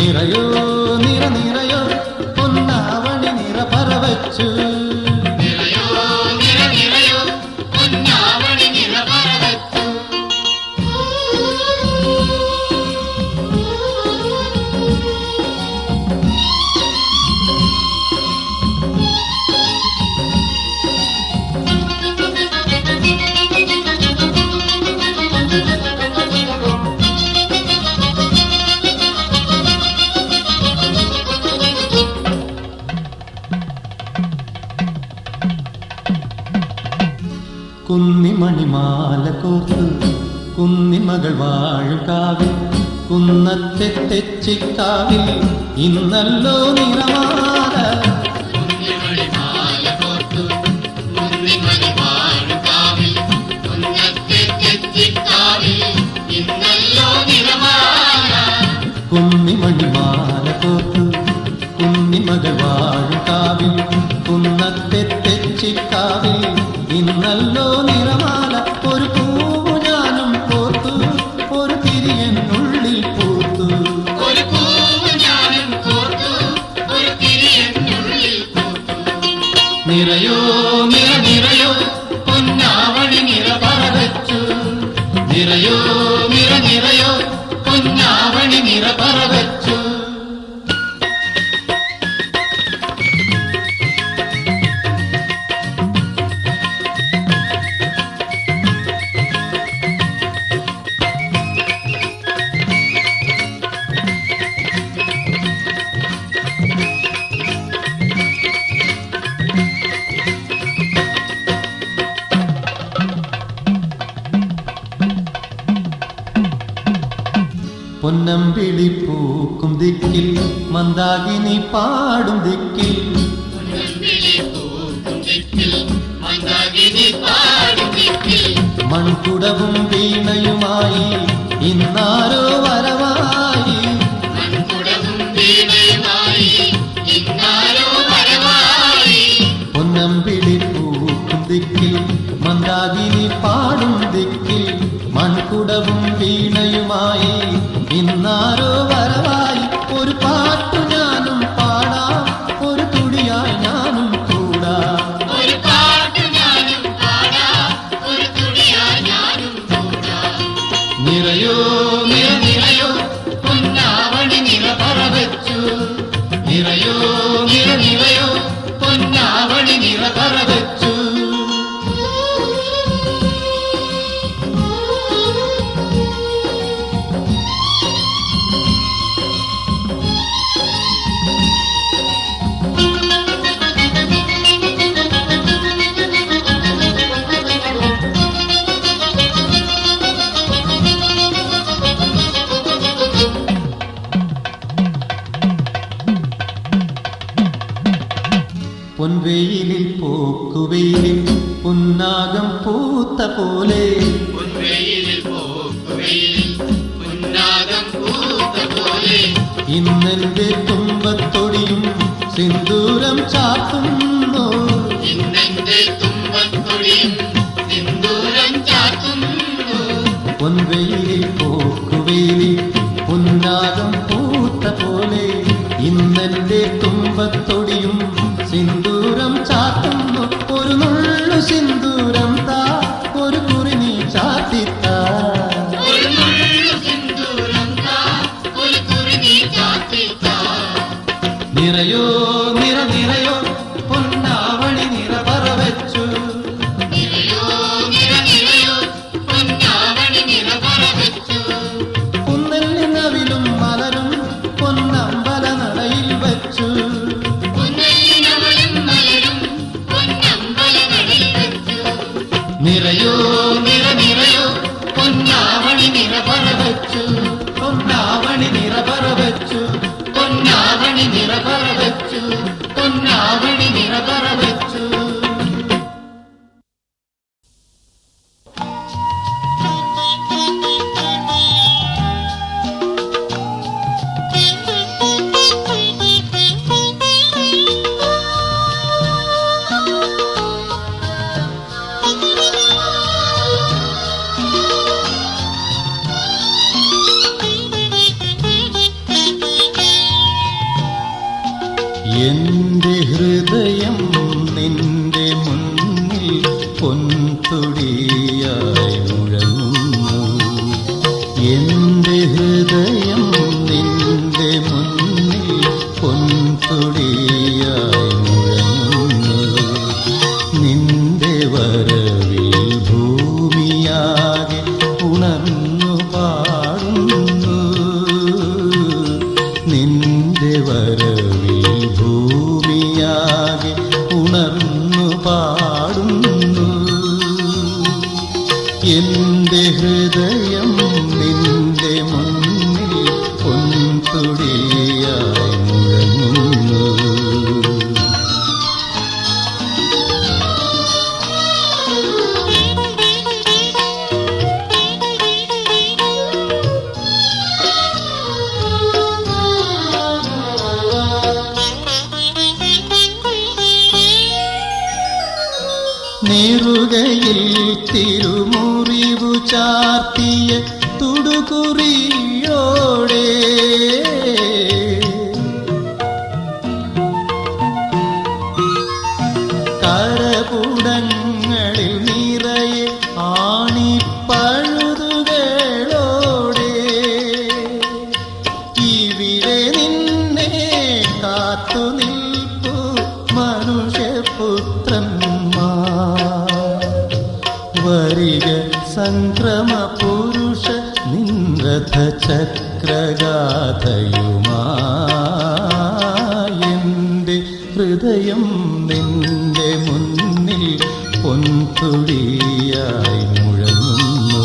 നിറയോ നിറ നിറയോ പൊന്നാവണി നിറ പറവച്ചു. കുന്നിമണിമാല കോർത്തു കുന്നിമകൾ വാഴും കാവിൽ കുന്നത്തെ തെച്ചിക്കാവിൽ ഇന്നല്ലോ നിറമാല. കുന്നിമണിമാല കോർത്തു കുന്നിമകൾ വാഴും കാവിൽ കുന്നത്തെ തെച്ചിക്കാവിൽ ഇന്നല്ലോ നിറമാല. ഒരു പൂവു ഞാനും കോർത്തു ഒരു തിരിയെന്നുള്ളിൽ പൂത്തു. നിറയോ നിറ നിറയോ പൊന്നാവണി നിറ പറവച്ചു. നിറയോ നിറ നിറയോ പൊന്നാവണി നിറ പറവച്ചു. പൊന്നമ്പിളി പൂക്കും ദിക്കിൽ മന്ദാകിനി പാടും ദിക്കിൽ മൺകുടവും വീണയുമായി ഇന്നാരോ വരവായി. പൊന്നമ്പിളി പൂക്കും ദിക്കിൽ മന്ദാകിനി പാടും ദിക്കിൽ മൺകുടവും വീണയുമായി ഇന്നാരോ വരവായി. ഒരു പാട്ടു ഞാനും പാടാം ഒരു തുടിയായി ഞാനും കൂടാം. നിറയോ നിറ നിറയോ പൊന്നാവണി നിറ പറവച്ചു. നിറയോ നിറ നിറയോ പൊന്നാവണി നിറ പറവച്ചു. പൊൻവെയിലിൽ പോക്കുവെയിലിൽ പുന്നാകം പൂത്ത പോലെ. ഇന്നെന്റെ തുമ്പത്തൊടിയും സിന്ദൂരം ചാത്തുന്നു. പൊൻവെയിലിൽ പോക്കുവെയിലിൽ പുന്നാകം പൂത്ത പോലെ. ഇന്നെന്റെ തുമ്പത്തൊടിയും സിന്ദൂരം ചാത്തുന്നു. ഒരു നുള്ളു സിന്ദൂരം താ ഒരു കുറി നീ ചാത്തിത്താ. നിറയോ നിറ നിറയോ പൊന്നാവണി നിറ പറവച്ചു. കുന്നലിൽ നവിലും മലരും പൊന്നമ്പല നടയിൽ വച്ചു. നിറയോ നിറ നിറയോ പൊന്നാവണി നിറ പറവച്ചു. പൊന്നാവണി നിറ പറവച്ചു. പൊന്നാവണി നിറ പറവച്ചു. എന്റെ ഹൃദയം നിന്റെ മുന്നിൽ പൊൻതുടിയായി മുഴങ്ങുന്നു. എന്റെ ഹൃദയം നിന്റെ മുന്നിൽ പൊൻതുടിയായി മുഴങ്ങുന്നു. നിന്റെ വരവിൽ ഭൂമിയാകെ ഉണർന്നു പാടുന്നു. നിന്റെ വരവിൽ ഭൂമിയാകെ ഉണർന്നു പാടുന്നു. എന്റെ ഹൃദയം നിന്റെ മുന്നിൽ പൊൻതുടിയായി മുഴങ്ങുന്നു. നെറുകയിൽ തിരുമുറിവു ചാർത്തിയ തുടുകുറിയോടെ കരപുടങ്ങളിൽ നിറയെ ആണിപ്പഴുതുകളോടെ ഇവിടെ നിന്നെ കാത്തു നിൽപ്പു മനുഷ്യപുത്രന്മാർ. വരിക സംക്രമ പുരുഷ നിൻരഥ ചക്രഗാഥയുമായി. എന്റെ ഹൃദയം നിന്റെ മുന്നിൽ പൊൻതുടിയായി മുഴങ്ങുന്നു.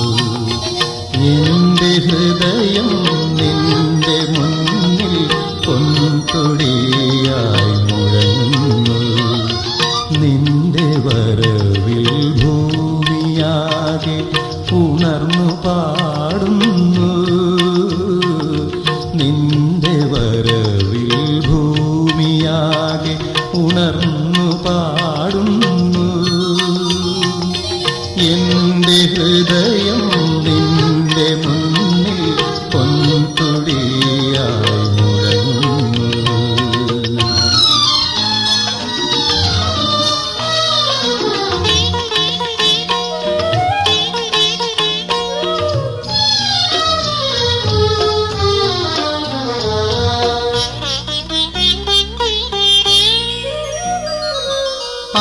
എന്റെ ഹൃദയം നിന്റെ മുന്നിൽ പൊൻതുടിയായി മുഴങ്ങുന്നു. നിന്റെ വരവിൽ ഭൂമിയാകെ ഉണർന്നു പാടുന്നു. നിന്റെ വരവിൽ ഭൂമിയാകെ ഉണർന്നു പാടുന്നു. എന്റെ ഹൃദയം നിന്റെ മുന്നിൽ പൊൻതുടിയായി മുഴങ്ങുന്നു.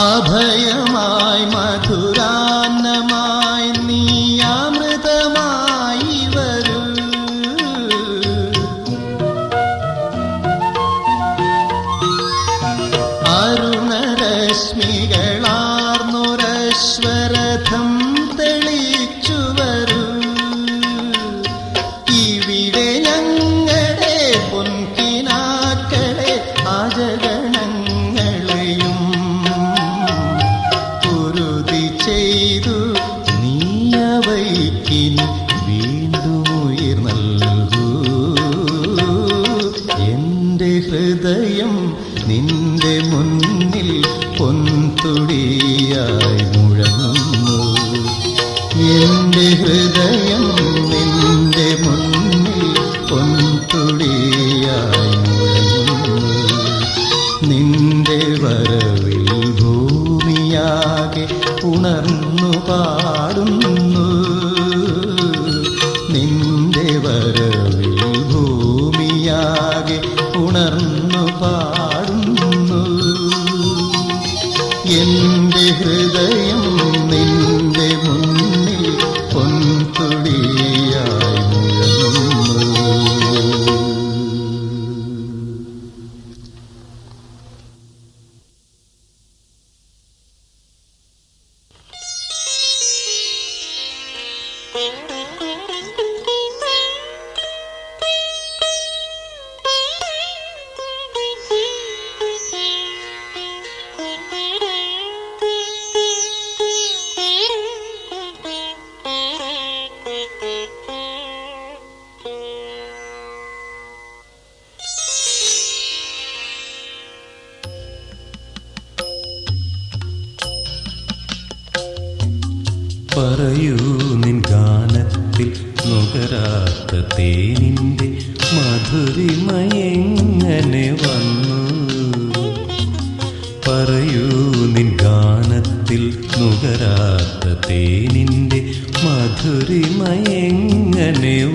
അഭയമായി മധുരാന്നമായി നീ അമൃതമായി വരൂ. അരുണരശ്മികളാർന്നൊരശ്വരഥം തെളിച്ചു വരൂ. ഇവിടെ ഞങ്ങളെ പൊൻകിനാക്കളെ അജഗണങ്ങളെയും ചെയ്തു നീയവയ്ക്കിനി വീണ്ടും ഉയിർ നൽകൂ. എന്റെ ഹൃദയം നിന്റെ മുന്നിൽ പൊൻതുടിയായി മുഴങ്ങുന്നു. എന്റെ ഹൃദയം നിന്റെ മുന്നിൽ പൊൻതുടിയായി മുഴങ്ങുന്നു. നിന്റെ വരവിൽ ഭൂമിയാകെ ഉണർന്നു പാടുന്നു. നിന്റെ വരവിൽ ഭൂമിയാകെ ഉണർന്നു പാടുന്നു. എന്റെ ഹൃദയം നിന്റെ മുന്നിൽ പൊൻതുടിയായി മുഴങ്ങുന്നു. പറയൂ നിൻ ഗാനത്തിൽ നുകരാത്ത തേനിൻ്റെ മധുരിമയെങ്ങനെ വന്നു? തേനിൻ്റെ മധുരിമയെങ്ങനെ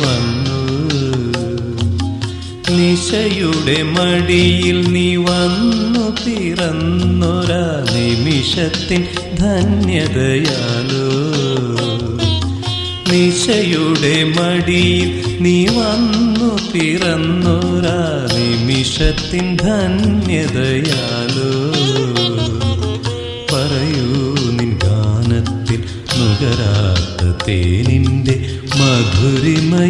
വന്നു? നിശയുടെ മടിയിൽ നീ വന്നു പിറന്നൊരാ നിമിഷത്തിൻ ധന്യതയാലോ. നിശയുടെ മടിയിൽ നീ വന്നു പിറന്നൊരാ നിമിഷത്തിൻ ധന്യതയാലോ. പറയൂ നിൻ ഗാനത്തിൽ നുകരാത്ത തേനിൻ്റെ മധുരിമയെങ്ങനെ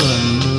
വന്നു?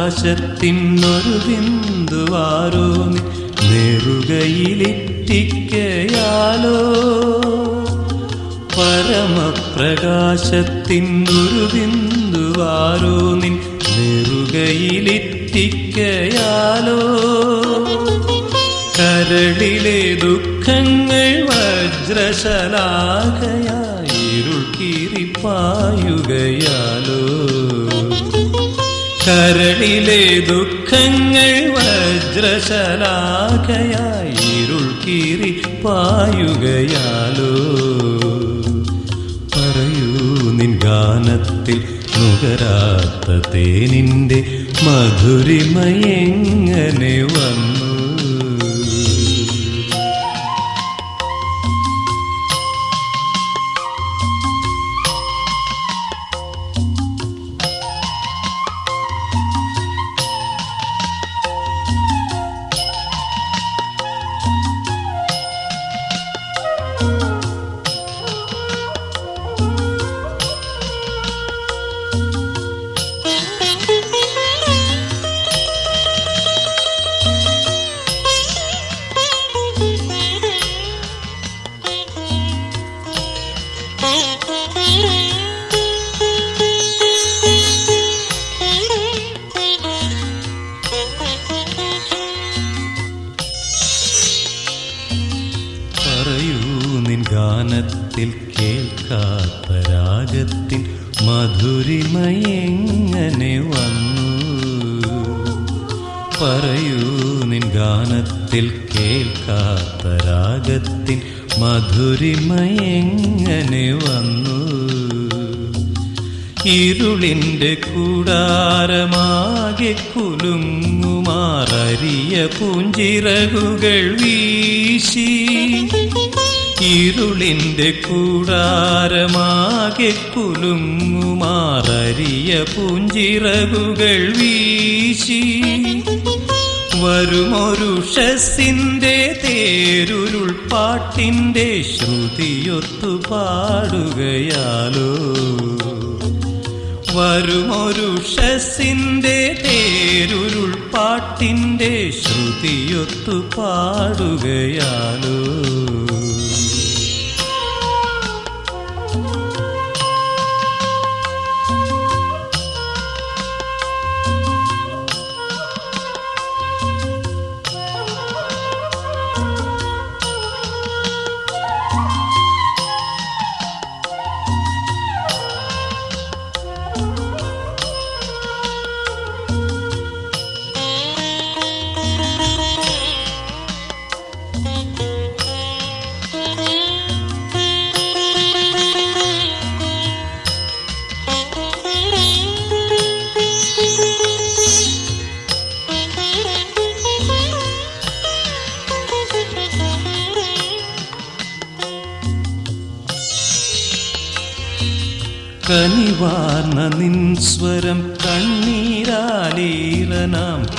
പരമപ്രകാശത്തിനൊരു ബിന്ദുവാരോ നീ നെറുകയിലിറ്റിക്കയാലോ. പരമപ്രകാശത്തിനൊരു ബിന്ദുവാരോ നിൻ നെറുകയിലിറ്റിക്കയാലോ. കരളിലെ ദുഃഖങ്ങൾ വജ്രശലാഖയായി ഇരുൾ കീറിപ്പായുകയാലോ. കരളിലെ ദുഃഖങ്ങൾ വജ്രശലാഖയായി ഇരുൾ കീറിപ്പായുകയാലോ. പറയൂ നിൻ ഗാനത്തിൽ നുകരാത്ത തേനിൻ്റെ മധുരിമയെങ്ങനെ വന്നു? പറയൂ നിൻ ഗാനത്തിൽ കേൾക്കാത്ത രാഗത്തിൻ മധുരിമയെങ്ങനെ വന്നു? പറയൂ നിൻ ഗാനത്തിൽ കേൾക്കാത്ത രാഗത്തിൻ മധുരിമയെങ്ങനെ വന്നു? ഇരുളിൻ്റെ കൂടാരമാകെ കുലുങ്ങുമാറിയ പൂഞ്ചിറകുകൾ വീശി. ഇരുളിൻ്റെ കൂടാരമാകെ കുലുങ്ങുമാറിയ പൂഞ്ചിറകുകൾ വീശി. വരുമൊരുഷസിൻ്റെ തേരുരുൾ പാട്ടിൻ്റെ ശ്രുതിയൊത്തു പാടുകയാലോ. വരുമൊരുഷസിൻ്റെ തേരുരുൾ പാട്ടിൻ്റെ ശ്രുതിയൊത്തു പാടുകയാലോ. കനിവാർന്ന നിൻ സ്വരം കണ്ണീരാലീലനാം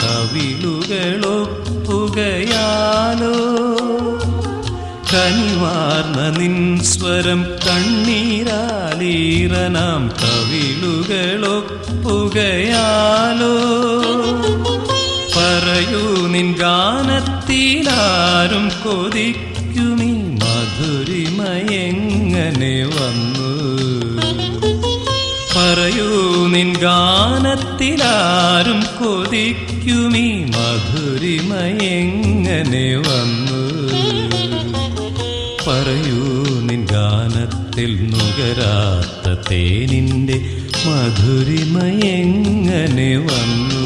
കവിളുകളൊപ്പുകയാലോ. കനിവാർന്ന നിൻ സ്വരം കണ്ണീരാലീറനാം കവിളുകളൊപ്പുകയാലോ പറയൂ നിൻ ഗാനത്തിലാരും കൊതിക്കുമീ മധുരിമയെങ്ങനെ വന്നു പറയൂ നിൻ ഗാനത്തിലാരും കൊതിക്കുമീ മധുരിമയെങ്ങനെ വന്നു പറയൂ നിൻ ഗാനത്തിൽ നുകരാത്ത തേനിൻ്റെ മധുരിമയെങ്ങനെ വന്നു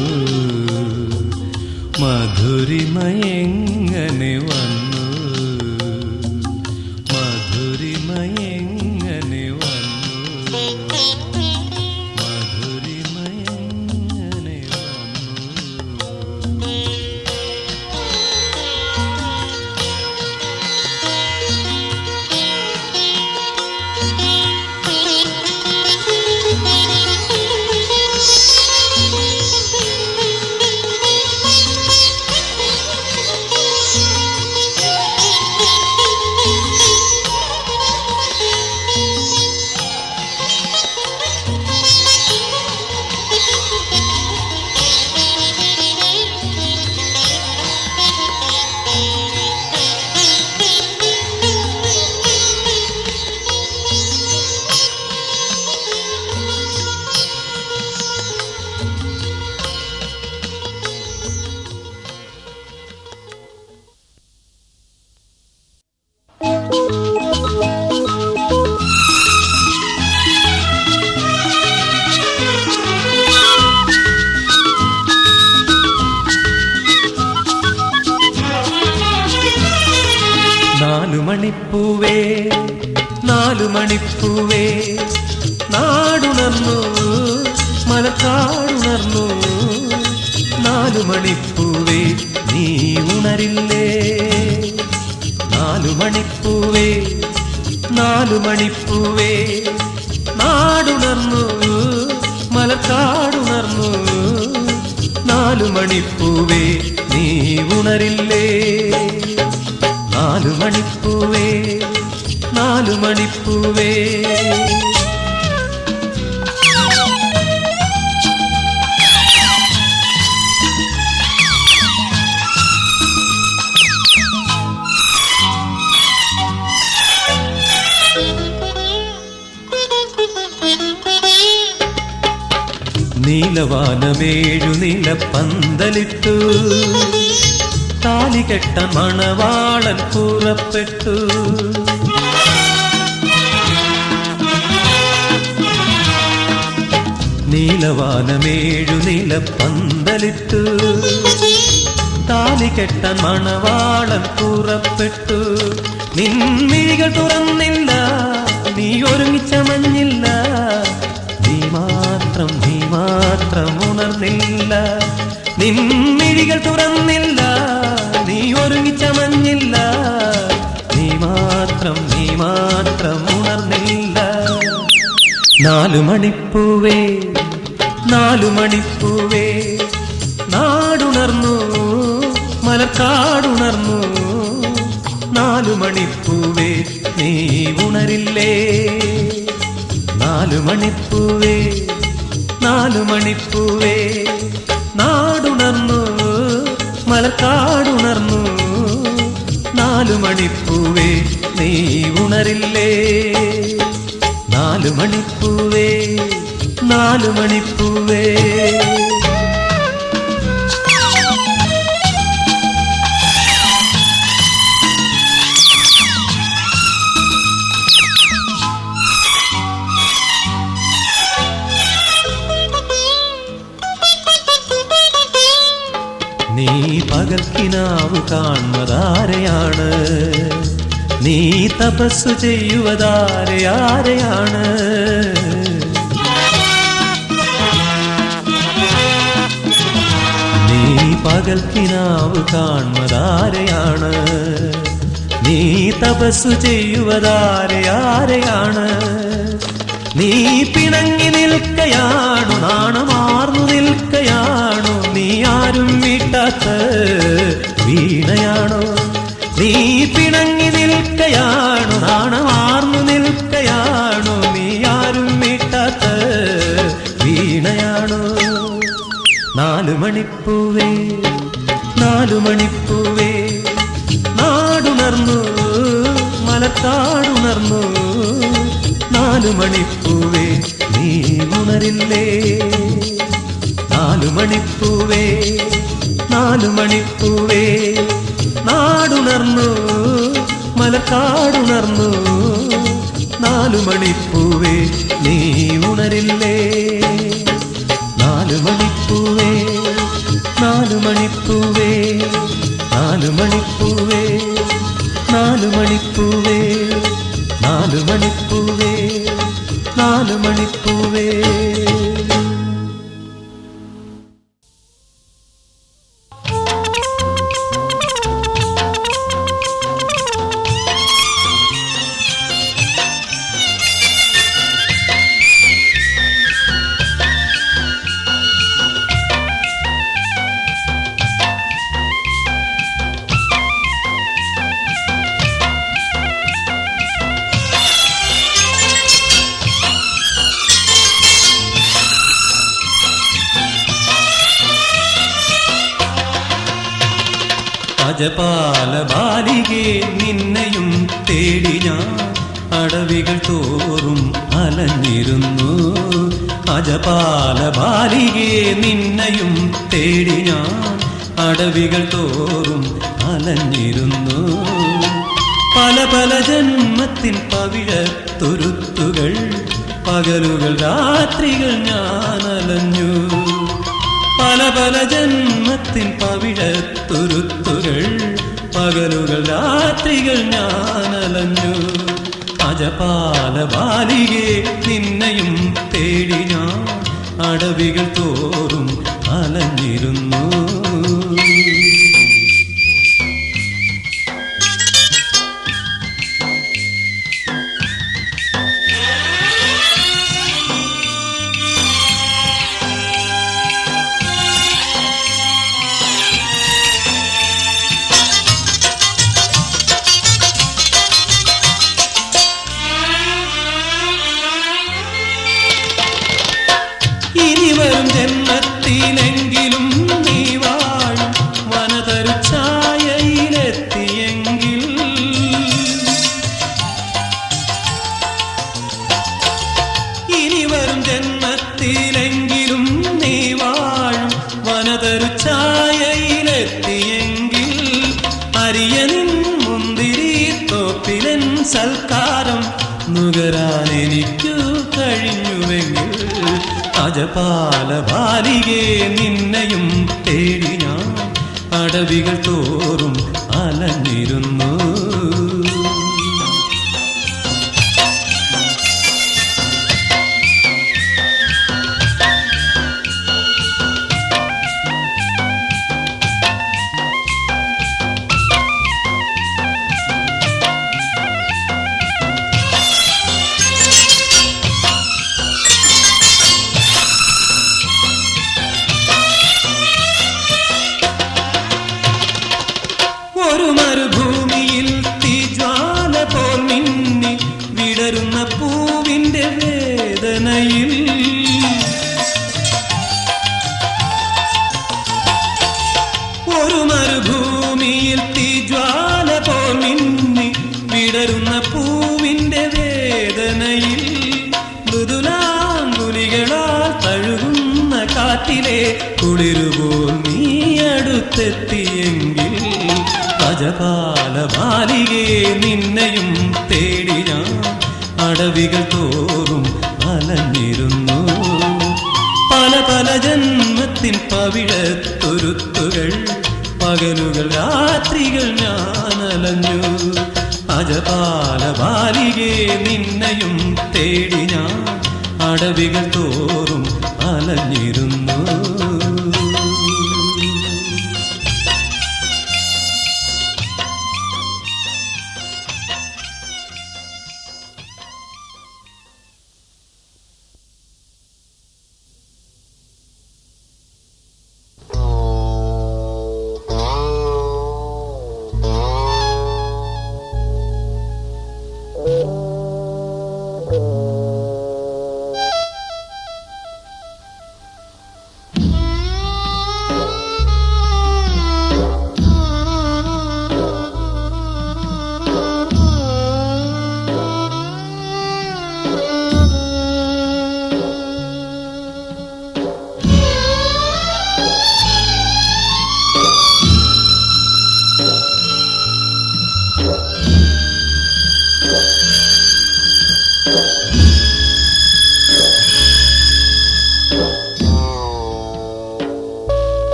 മധുരിമയെങ്ങനെ വന്നു മധുരിമയെങ്ങനെ വന്നു മധുരിമയെങ്ങനെ വന്നു. നാലുമണിപ്പൂവേ നാലുമണിപ്പൂവേ നാടുണർന്നു മലക്കാടുണർന്നു നാലുമണിപ്പൂവേ നീ ഉണരില്ലേ നാലുമണിപ്പൂവേ നാലുമണിപ്പൂവേ നാടുണർന്നു മലക്കാടുണർന്നു നാലുമണിപ്പൂവേ നീ ഉണരില്ലേ നാലുമണിപ്പൂവേ നാലുമണിപ്പൂവേ നീലവാനമേഴു നിലപ്പന്തലിട്ടു താലികെട്ട മണവാളൻ പുറപ്പെട്ടു നീലവാനമേഴു നിലപ്പന്തലിട്ടു താലികെട്ട മണവാളൻ പുറപ്പെട്ടു നിൻമിഴികൾ തുറന്നില്ല നീ ഒരുങ്ങിച്ചമഞ്ഞില്ല നീ മാത്രം ഉണർന്നില്ല നിൻമിഴികൾ തുറന്നില്ല നീ ഒരുങ്ങിച്ചമഞ്ഞില്ല നീ മാത്രം ഉണർന്നില്ല നാലുമണിപ്പൂവേ നാലുമണിപ്പൂവേ നാടുണർന്നു മലക്കാടുണർന്നു നാലുമണിപ്പൂവേ നീ ഉണരില്ലേ നാലുമണിപ്പൂവേ നാലുമണിപ്പൂവേ നാടുണർന്നു മലക്കാടുണർന്നു നാലുമണിപ്പൂവേ നീ ഉണരില്ലേ നാലുമണിപ്പൂവേ നാലുമണിപ്പൂവേ നീ പകൽക്കിനാവ് കാണുന്നതാരെയാണ് നീ തപസ്സു ചെയ്യുവതാരെയാരെയാണ് നീ പകൽക്കിനാവ് കാണുന്നതാരെയാണ് നീ തപസ്സു ചെയ്യുവതാരെയാരെയാണ് നീ പിണങ്ങി നിൽക്കയാണു നാണമാർന്നു നിൽക്കയാണു നീ ആരും വീട്ടാത്ത വീണയാണോ നീ പിണങ്ങി നിൽക്ക നാലു മണിപ്പൂവേ നാലു മണിപ്പൂവേ നാടുണർന്നു മലക്കാടുണർന്നു നാലു മണിപ്പൂവേ നീ ഉണരില്ലേ നാലു മണിപ്പൂവേ നാലു മണിപ്പൂവേ നാടുണർന്നു മലക്കാടുണർന്നു നാലു മണിപ്പൂവേ നീ ഉണരില്ലേ നാലു മണിപ്പൂവേ നാലു മണിപ്പൂവേ നാലു മണിപ്പൂവേ നാലു മണിപ്പൂവേ നാലു മണിപ്പൂവേ നാലു മണിപ്പൂവേ അജപാല ബാലികേ നിന്നെയും തേടി ഞാൻ അടവികൾ തോറും അലഞ്ഞിരുന്നു അജപാല ബാലികേ നിന്നെയും തേടി ഞാൻ അടവികൾ തോറും അലഞ്ഞിരുന്നു പല പല ജന്മത്തിൻ പവിഴത്തുരുത്തുകൾ പകലുകൾ രാത്രികൾ ഞാൻ അലഞ്ഞു പല പല ജന്മത്തിൻ പവിഴത്തുരുത്തുകൾ പകലുകൾ രാത്രികൾ ഞാൻ അലഞ്ഞു അജപാല ബാലികേ നിന്നെയും തേടി ഞാൻ അടവികൾ തോറും അലഞ്ഞിരുന്നു വരും ജന്മത്തിലെങ്കിലും നീ വാഴും വനതരുഛായയിലെത്തിയെങ്കിൽ ഇനി വരും ജന്മത്തിലെങ്കിലും നീ വാഴും വനതരുഛായയിലെത്തിയെങ്കിൽ അരിയനിൻ മുന്തിരി തോപ്പിലൻ സൽക്കാരം നുകരാൻ എനിക്കു കഴിഞ്ഞുവെങ്കിൽ അജപാല ബാലികേ നിന്നെയും തേടി ഞാൻ അടവികൾ തോറും അലഞ്ഞിരുന്നു ഒരു മരുഭൂമിയിൽ തീജ്വാല പോൽ മിന്നി വിടരുന്ന പൂവിന്റെ വേദനയിൽ ഒരു മരുഭൂമിയിൽ തീജ്വാല പോൽ മിന്നി വിടരുന്ന പൂവിന്റെ വേദനയിൽ മൃദുലാങ്കുലികളാൽ തഴുകുന്ന കാറ്റിലെ കുളിരുപോൽ നീ അടുത്തെത്തിയെങ്കിൽ അജപാല ബാലികേ നിന്നെയും തേടി ഞാൻ അടവികൾ തോറും അലഞ്ഞിരുന്നു പല പല ജന്മത്തിൻ പവിഴത്തുരുത്തുകൾ പകലുകൾ രാത്രികൾ ഞാൻ അലഞ്ഞു അജപാല ബാലികേ നിന്നെയും തേടി ഞാൻ അടവികൾ തോറും അലഞ്ഞിരുന്നു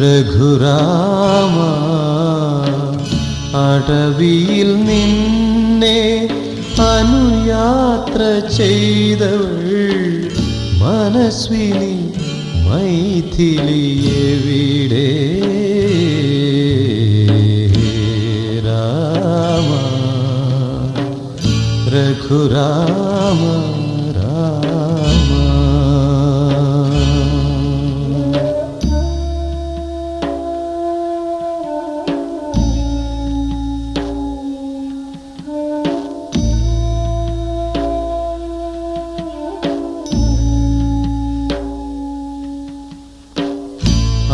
രഘുരാമ അടവിയിൽ നിന്നെ അനുയാത്ര ചെയ്തവൾ മനസ്വിനി മൈഥിലി എവിടെ രാമ രഘുരാമ രാമ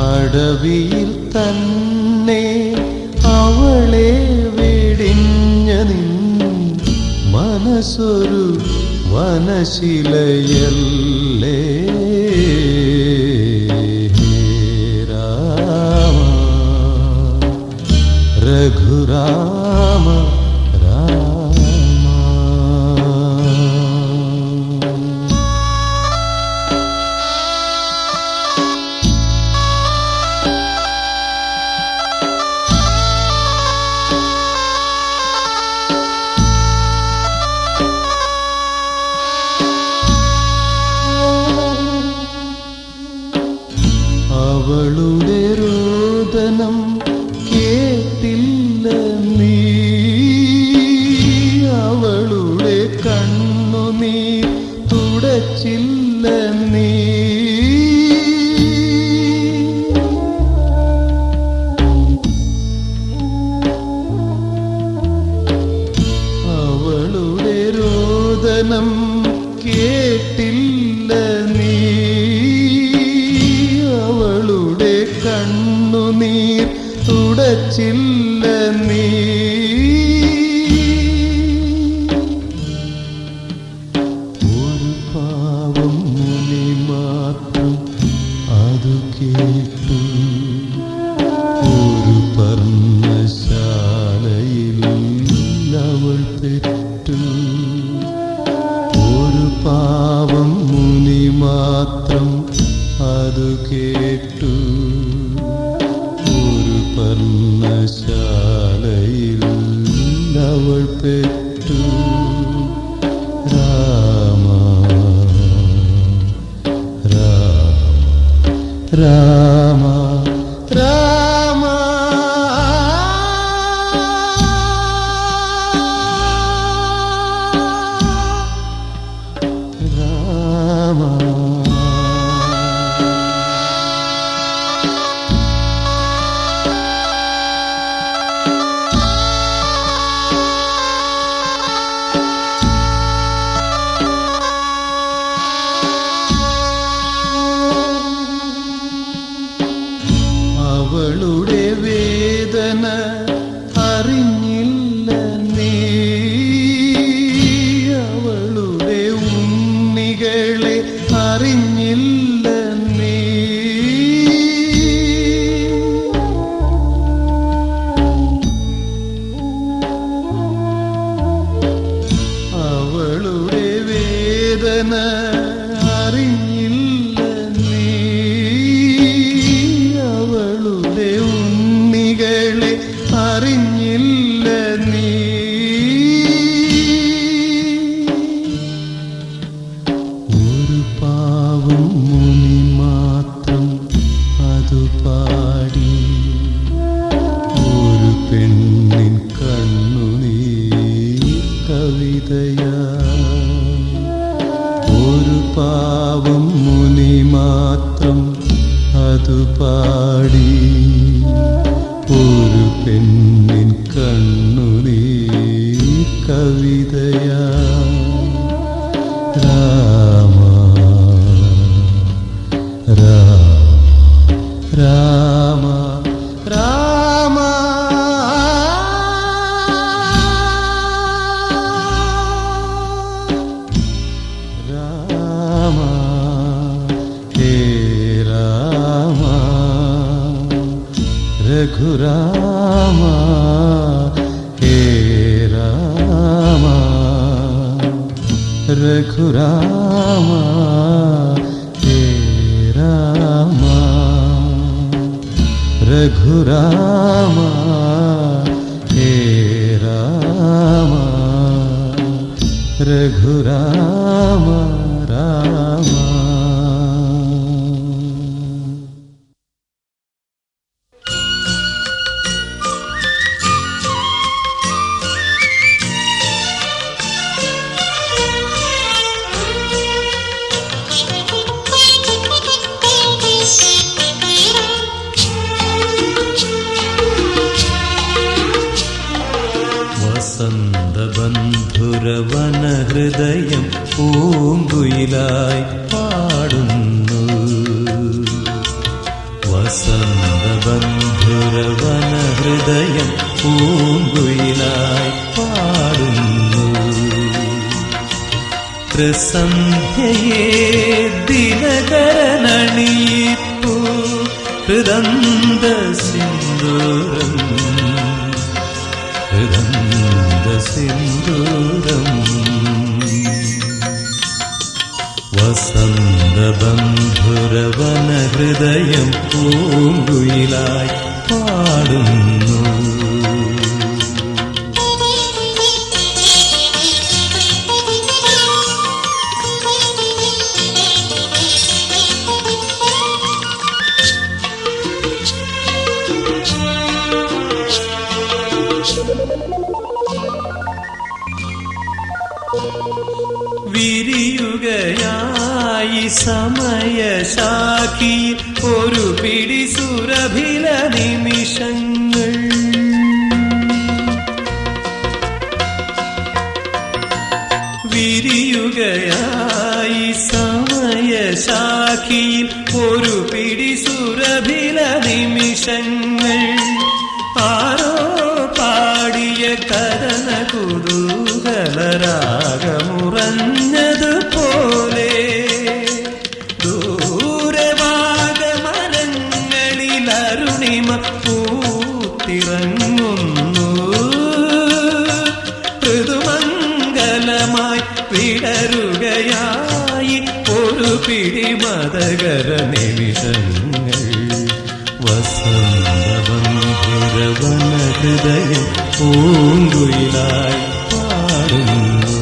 അടവിയിൽ തന്നെ അവളെ വെടിഞ്ഞ നിൻ മനസ്സൊരു വനശിലയല്ലേ രാമ രഘുരാമ രാമ അവളുടെ രോദനം കേട്ടില്ല നീ അവളുടെ കണ്ണുനീർ തുടച്ചില്ല നീ അവളുടെ രോദനം കേട്ടില്ല നീ അവളുടെ കണ്ണുനീർ തുടച്ചില്ല നീ ഒരു പാവം മുനി മാത്രം അതു കേട്ടു ഒരു പർണശാലയിൽ അവൾ പെറ്റു ഒരു പാവം മുനി മാത്രം അതു കേട്ടു ഒരു പർണശാലയിൽ അവൾ പെറ്റു രാമ രാമ രാമ രാമ രാമ അവളുടെ വേദന അറിഞ്ഞില്ല നീ അവളുടെ ഉണ്ണികളെ അറിഞ്ഞില്ല നീ അവളുടെ വേദന അറിഞ്ഞില്ല നീ അവളുടെ ഉണ്ണികളെ അറിഞ്ഞില്ല നീ ഒരു പാവം മുനി മാത്രം അതു പാടി ഒരു പെണ്ണിൻ കണ്ണുനീർ കവിതയാ ഒരു പാവം മുനി മാത്രം അതു പാടി ഒരു പെണ്ണിൻ കണ്ണുനീർ കവിതയാ രാമ രാമ രാമ രാമ ഹേ രാമ രഘുരാമ ഹേ രാമ രഘുരാമ ഹേ രാമ രഘുരാമ ഹേ രാമ രഘുരാമ രാമ. വസന്തബന്ധുരവനഹൃദയം പൂങ്കുയിലായി പാടുന്നു. വസന്തബന്ധുരവനഹൃദയം പൂങ്കുയിലായി പാടുന്നു. ത്രിസന്ധ്യയേ ദിനകരനണിയിപ്പൂ ഹൃദന്ത സിന്ദൂരം സിന്ദൂരം. വസന്തബന്ധുരവനഹൃദയം പൂങ്കുയിലായി പാടുന്നു. വിരിയുകയായി സമയശാഖിയിൽ ഒരു പിടി സുരഭില നിമിഷങ്ങൾ. വിരിയുകയായി സമയശാഖിയിൽ ഒരു പിടി സുരഭില നിമിഷങ്ങൾ. ആരോ പാടിയ കഥന കുതൂഹലരാഗമുറഞ്ഞതുപോലെ ദൂരവാഗമരങ്ങളിൽ അരുണിമ പൂത്തിറങ്ങുന്നു. ഋതുമംഗലമായി വിടരുകയായി ഒരു പിടി മതകര നിമിഷങ്ങൾ. വസന്തബന്ധുരവനഹൃദയം പൂങ്കുയിലായി പാടുന്നു.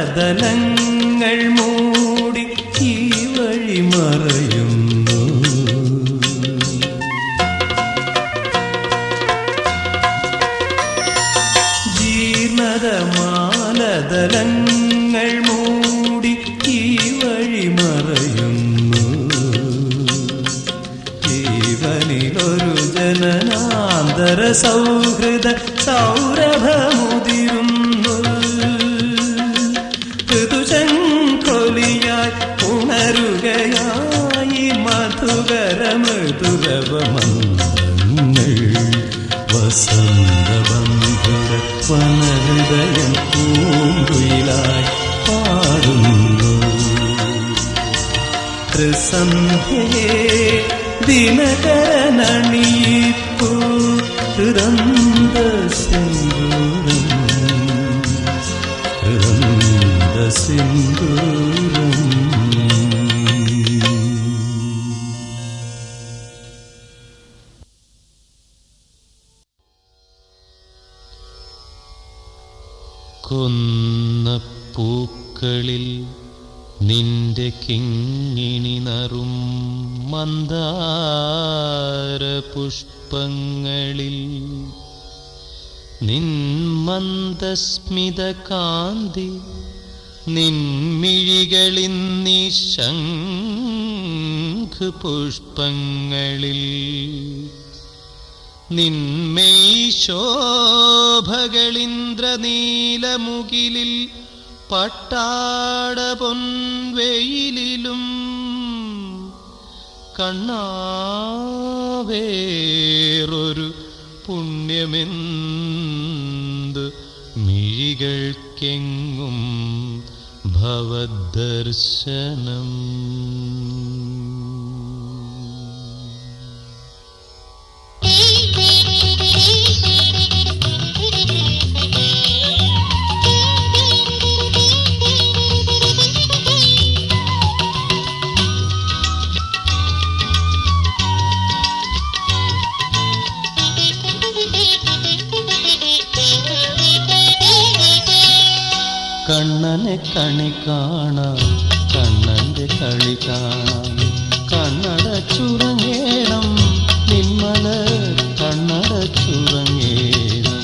ജീർണതമാലദലങ്ങൾ മൂടി ഈ വഴി മറയുന്നു. ജീർണതമാലദലങ്ങൾ മൂടി ഈ വഴി മറയുന്നു. ജീവനിലൊരു ജനനാന്തര സൗഹൃദ സൗരഭമുതിരുന്നു. ഋതുശങ്കൊലിയായി ഉണരുകയായി മധുകര മൃദുരവമന്ത്രങ്ങൾ. വസന്തബന്ധുരവനഹൃദയം പൂങ്കുയിലായി പാടുന്നു. ത്രിസന്ധ്യയേ ദിനകരനണിയിപ്പൂ ഹൃദന്ത സിന്ദൂരം സിന്ദൂരം. കൊന്ന പൂക്കളിൽ നിന്റെ കിങ്ങിണി നറും മന്ദാര പുഷ്പങ്ങളിൽ നിൻ മന്ദസ്മിത കാന്തി നിൻമിഴികളിൻ നിശംഖ് പുഷ്പങ്ങളിൽ നിന്മേയ് ശോഭകളിന്ദ്രനീലമുകിലിൽ പട്ടാട പൊൻവെയിലിലും കണ്ണാവേറൊരു പുണ്യമെന്ത് മിഴികൾക്കെങ്ങും ഭവദ്ദർശനം. കണ്ണനെ കണി കാണാം, കണ്ണന്റെ കളി കാണാം, കണ്ണടച്ചുറങ്ങേണം നിന്മല കണ്ണടച്ചുറങ്ങേണം.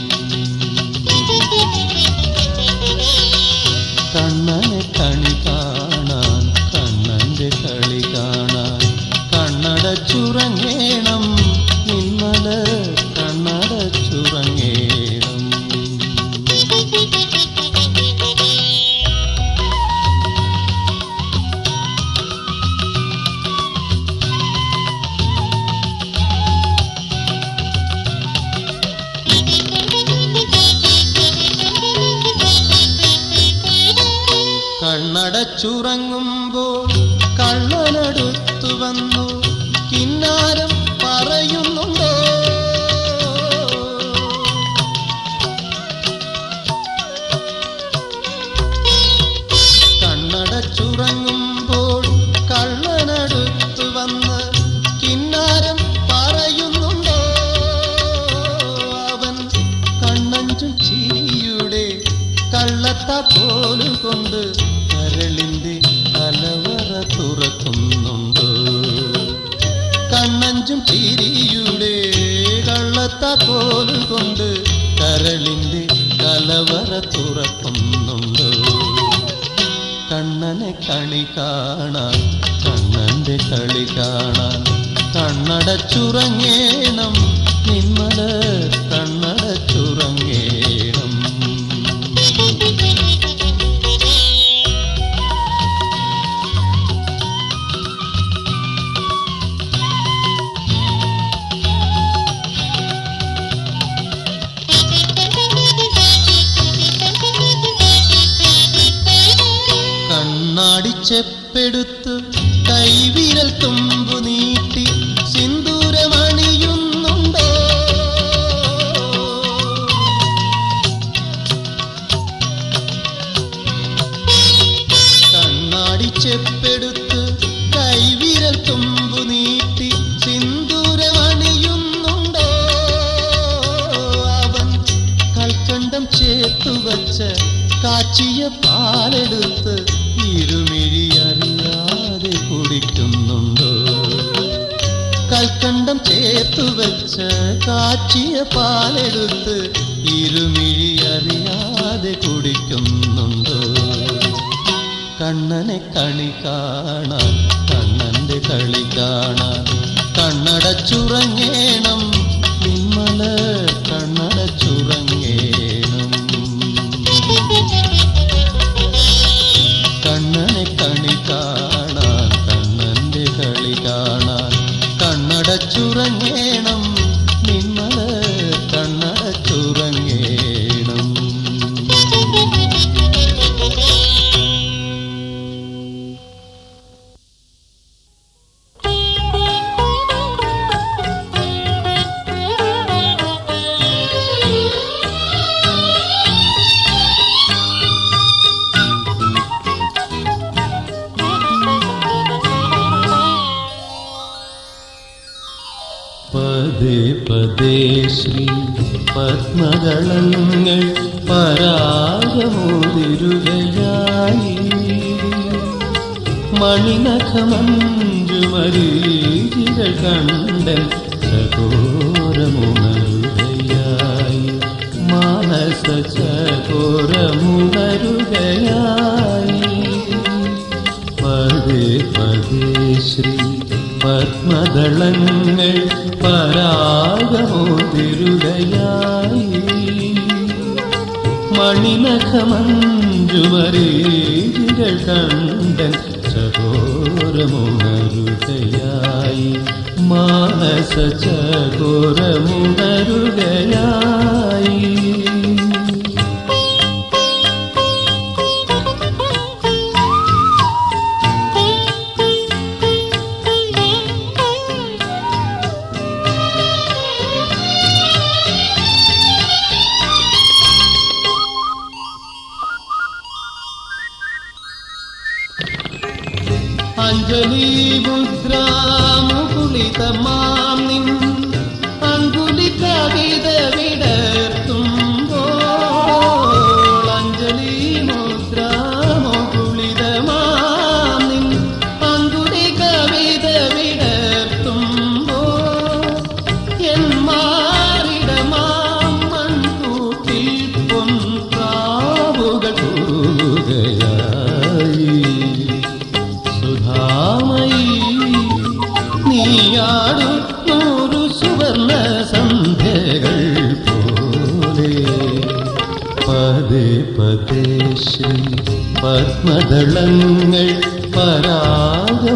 കണ്ണനെ കണി കാണാൻ, കണ്ണന്റെ കളി കാണാൻ, കണ്ണടച്ചുറങ്ങേണം നിന്മല കണ്ണടച്ചുറങ്ങേണം. കണ്ണടച്ചുറങ്ങുമ്പോൾ കള്ളനടുത്തു വന്നു കിന്നാരം പറയുന്നുണ്ടോ? കണ്ണടച്ചുറങ്ങുമ്പോൾ കള്ളനടുത്തു വന്ന് കിന്നാരം പറയുന്നുണ്ടോ? അവൻ കണ്ണഞ്ചും ചിരിയുടെ കള്ളത്താക്കോലുകൊണ്ട് കരളിന്റെ കലവറ തുറക്കുന്നുണ്ടോ? കണ്ണഞ്ചും ചിരിയുടെ കള്ളത്താക്കോലുകൊണ്ട് കരളിന്റെ കലവറ തുറക്കുന്നുണ്ടോ? കണ്ണനെ കണി കാണാൻ, കണ്ണന്റെ കളി കാണാൻ, കണ്ണടച്ചുറങ്ങേണം നിന്മല കണ്ണടച്ചുറങ്ങേണം. കണ്ണാടിച്ചെപ്പെടുത്ത് കൈവിരൽ തുമ്പു നീട്ടി സിന്ദൂരമണിയുന്നുണ്ടോ? കണ്ണാടിച്ചെപ്പെടുത്ത് കൈവിരൽ തുമ്പു നീട്ടി സിന്ദൂരമണിയുന്നുണ്ടോ? അവൻ കൽക്കണ്ടം ചേർത്തുവച്ച കാച്ചിയ പാലെടുത്ത് ഇരുമിഴി അറിയാതെ കുടിക്കുന്നുണ്ടോ? കൽക്കണ്ടം ചേർത്തുവച്ച കാച്ചിയ പാലെടുത്ത് ഇരുമിഴി അറിയാതെ കുടിക്കുന്നുണ്ടോ? കണ്ണനെ കണി കാണാൻ, കണ്ണന്റെ കളി കാണാൻ, കണ്ണടച്ചുറങ്ങേണം നിന്മല കണ്ണടച്ചുറങ്ങേണം. കണ്ണനെ കണി കാണാൻ, കണ്ണന്റെ കളി കാണാൻ, കണ്ണടച്ചുറങ്ങേണം നിന്മല കണ്ണടച്ചുറങ്ങേണം. പദേ പദേ ശ്രീ പത്മദളങ്ങൾ പരാഗമോതിരുകയായി മണിനഖമഞ്ജുമരീചികൾ കണ്ടൻ ചകോരമുണരുകയായി മാനസ ചകോരമുണരുകയായി. പദേ പദേ ശ്രീ പത്മദളങ്ങൾ പരാഗമോതിരുകയായി മണിനഖമഞ്ജുമരീചികൾ കണ്ടൻ ചകോരമുണരുകയായി മാനസ ചകോരമുണരുകയായി. അഞ്ജലി മുദ്രാമുകുളിതമാം നിൻ അങ്കുലി കവിത വിടർത്തുമ്പോൾ അഞ്ജലി മുദ്രാമുകുളിതമാം നിൻ അങ്കുലി കവിത വിടർത്തുമ്പോൾ എൻ മാറിടമാം മൺകൂട്ടിൽ പൊൻപ്രാവുകൾ കൂകുകയായി സുധാമയി നീയാടു നൂറു സുവർണ സന്ധ്യകൾ പോലെ പതേ പതേ ശ്രീ പത്മദളങ്ങൾ പരാഗമോതിരുകയായി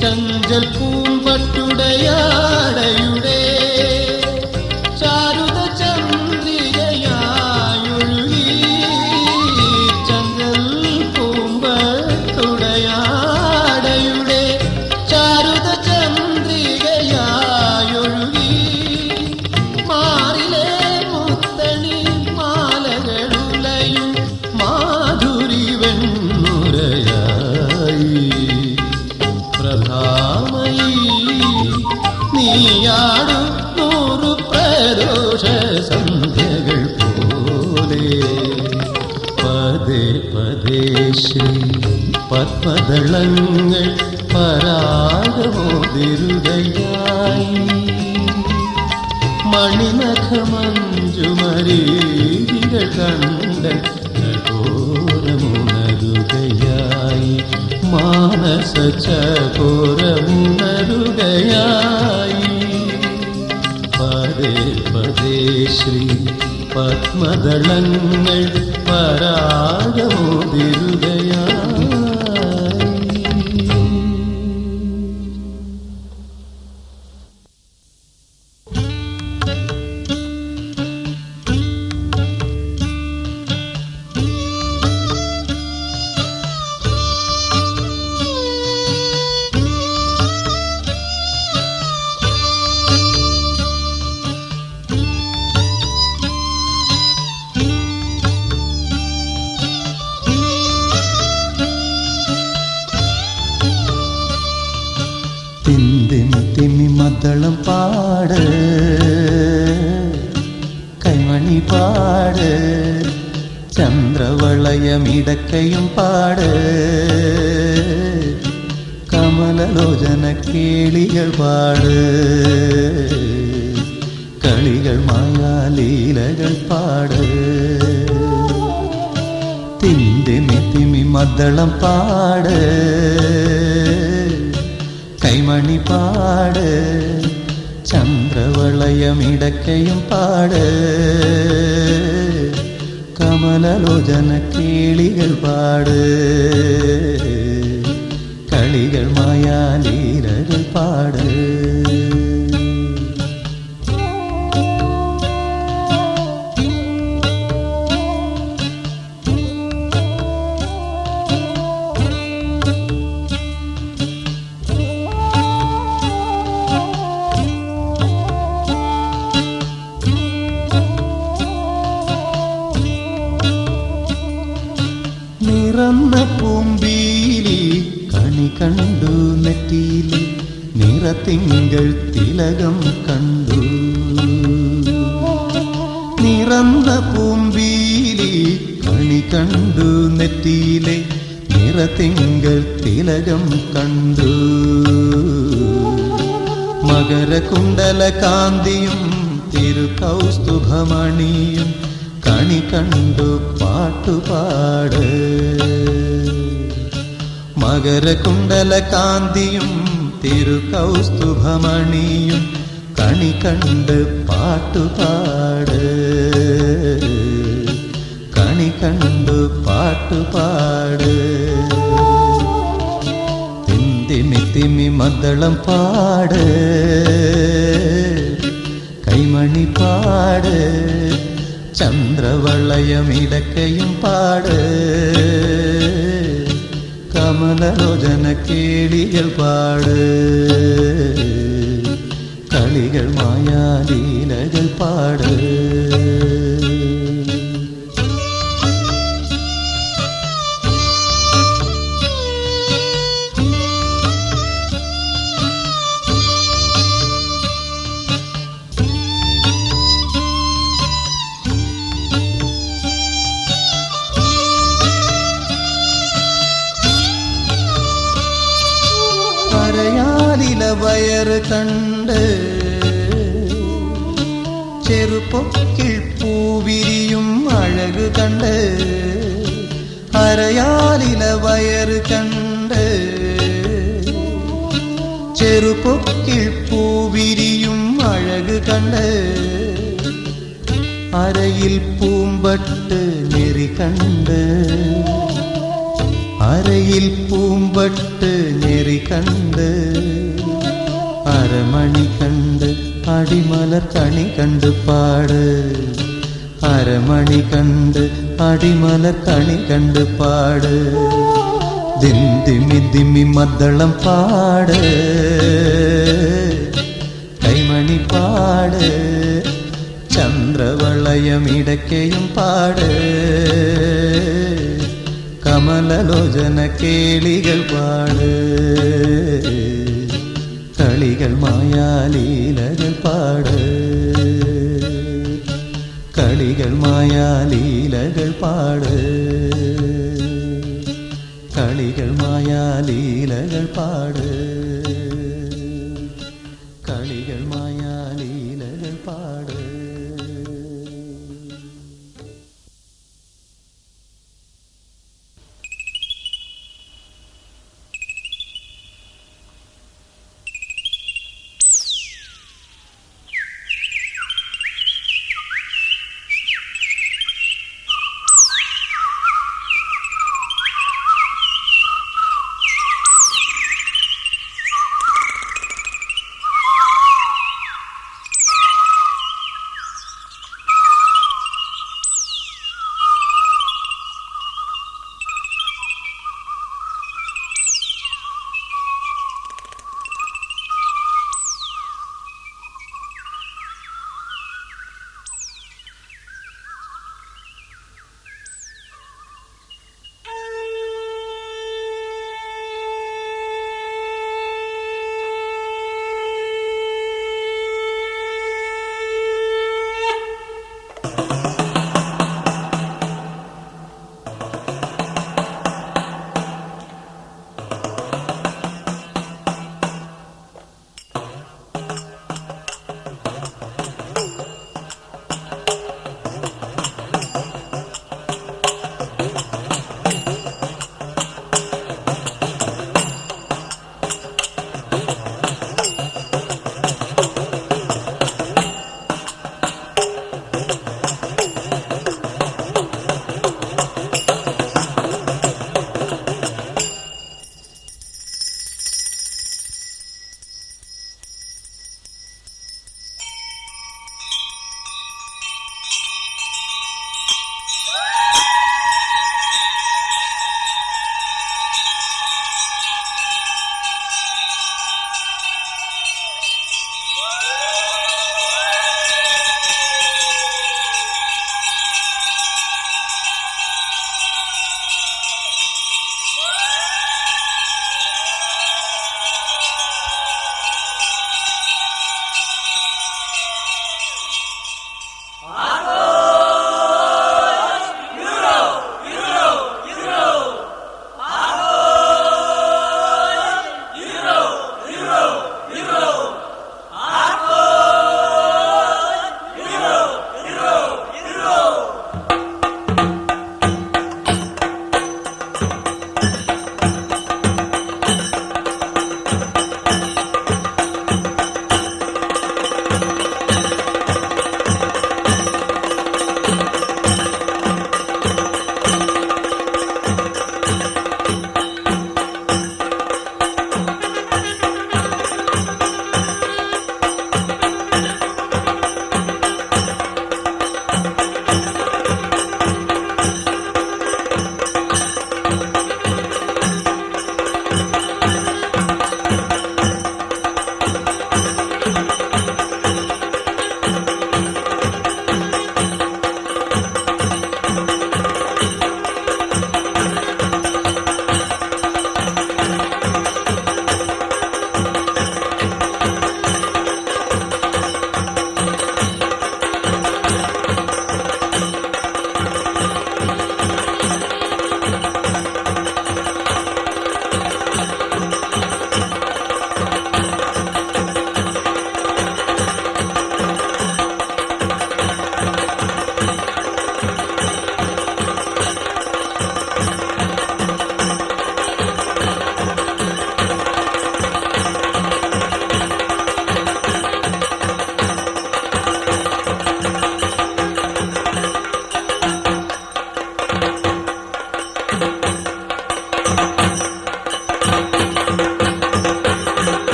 ചഞ്ചൽ പൂമ്പട്ടുടയാടയുടെ ചാരുത ചന്ദ്രികയായൊഴുകി ചഞ്ചൽ പൂമ്പട്ടുടയാടയുടെ ചാരുത ചന്ദ്രികയായൊഴുകി മാറിലെ മുത്തണി മാലകളുലയും മാധുരി വെണ്ണുരയായി പ്രധാമയി നീയാടു നൂറു പ്രദോഷ സന്ധ്യകൾ പോലെ പതേ പതേ ശ്രീ പത്മദളങ്ങൾ പരാഗമോതിരുകയായി മണിനഖമഞ്ജുമരീകൾ കണ്ട ഘോരമുണരുകയായി മാനസ ചകോരമുണരുകയായി പതേ പതേ ശ്രീ പത്മദളങ്ങൾ പരാഗമോതിരുകയായി തിന്തിമി മദ്ദളം പാട് കൈമണി പാട് ചന്ദ്രവളയമിടക്കയും പാട് കമലലോചന കേളികൾ പാട് കളികൾ മായാലീലകൾ പാട് തിന്തിമി മദ്ദളം പാട് കൈമണി പാട് ചന്ദ്രവളയമിടക്കയും പാട് കമലലോചന കേളികൾ പാട് കളികൾ മായാലീലകൾ പാട് നിറന്ന പൂമ്പീലി കണി കണ്ടു നെറ്റിയിലെ നിറത്തിങ്കൾ തിലകം കണ്ടു നിറന്ന പൂമ്പീലി കണി കണ്ടു നെറ്റിയിലെ നിറത്തിങ്കൾ തിലകം കണ്ടു മകരകുണ്ടല കാന്തിയും തിരുകൗസ്തുഭമണിയും കണി കണ്ടു പാട്ടുപാട് മകരകുണ്ടല കാന്തിയും തിരുകൗസ്തുഭമണിയും കണി കണ്ട് പാട്ടുപാട് കണി കണ്ടു പാട്ടുപാട് തിന്തിമി മദ്ദളം പാട് കൈമണി പാട് ചന്ദ്രവളയമിടക്കയും പാട് കമലലോചന കേളികൾ പാട് കളികൾ മായാലീലകൾ പാട് അരയാലില വയറ് കണ്ട് ചെറുപ്പൊക്കിൽ പൂവിരിയും അഴക് കണ്ട് അരയാലില വയറ് കണ്ട് ചെറുപ്പൊക്കിൽ പൂവിരിയും അഴക് കണ്ട് അരയിൽ പൂമ്പട്ട് ഞെറി കണ്ട് അരയിൽ പൂമ്പട്ട് ഞെറി കണ്ട് അരമണി കണ്ട് അടിമലർ കണി കണ്ട് പാട് അരമണി കണ്ട് അടിമലർ കണി കണ്ട് പാട് ദിന്ദിമി ദിമി മദ്ദളം പാട് കൈമണി പാട് ചന്ദ്രവളയമിടക്കയും പാട് കമലലോചന കേളികൾ പാട് കളികൾ മായാലീലകൾ പാട് കളികൾ മായാലീലകൾ പാട് കളികൾ മായാലീലകൾ പാട്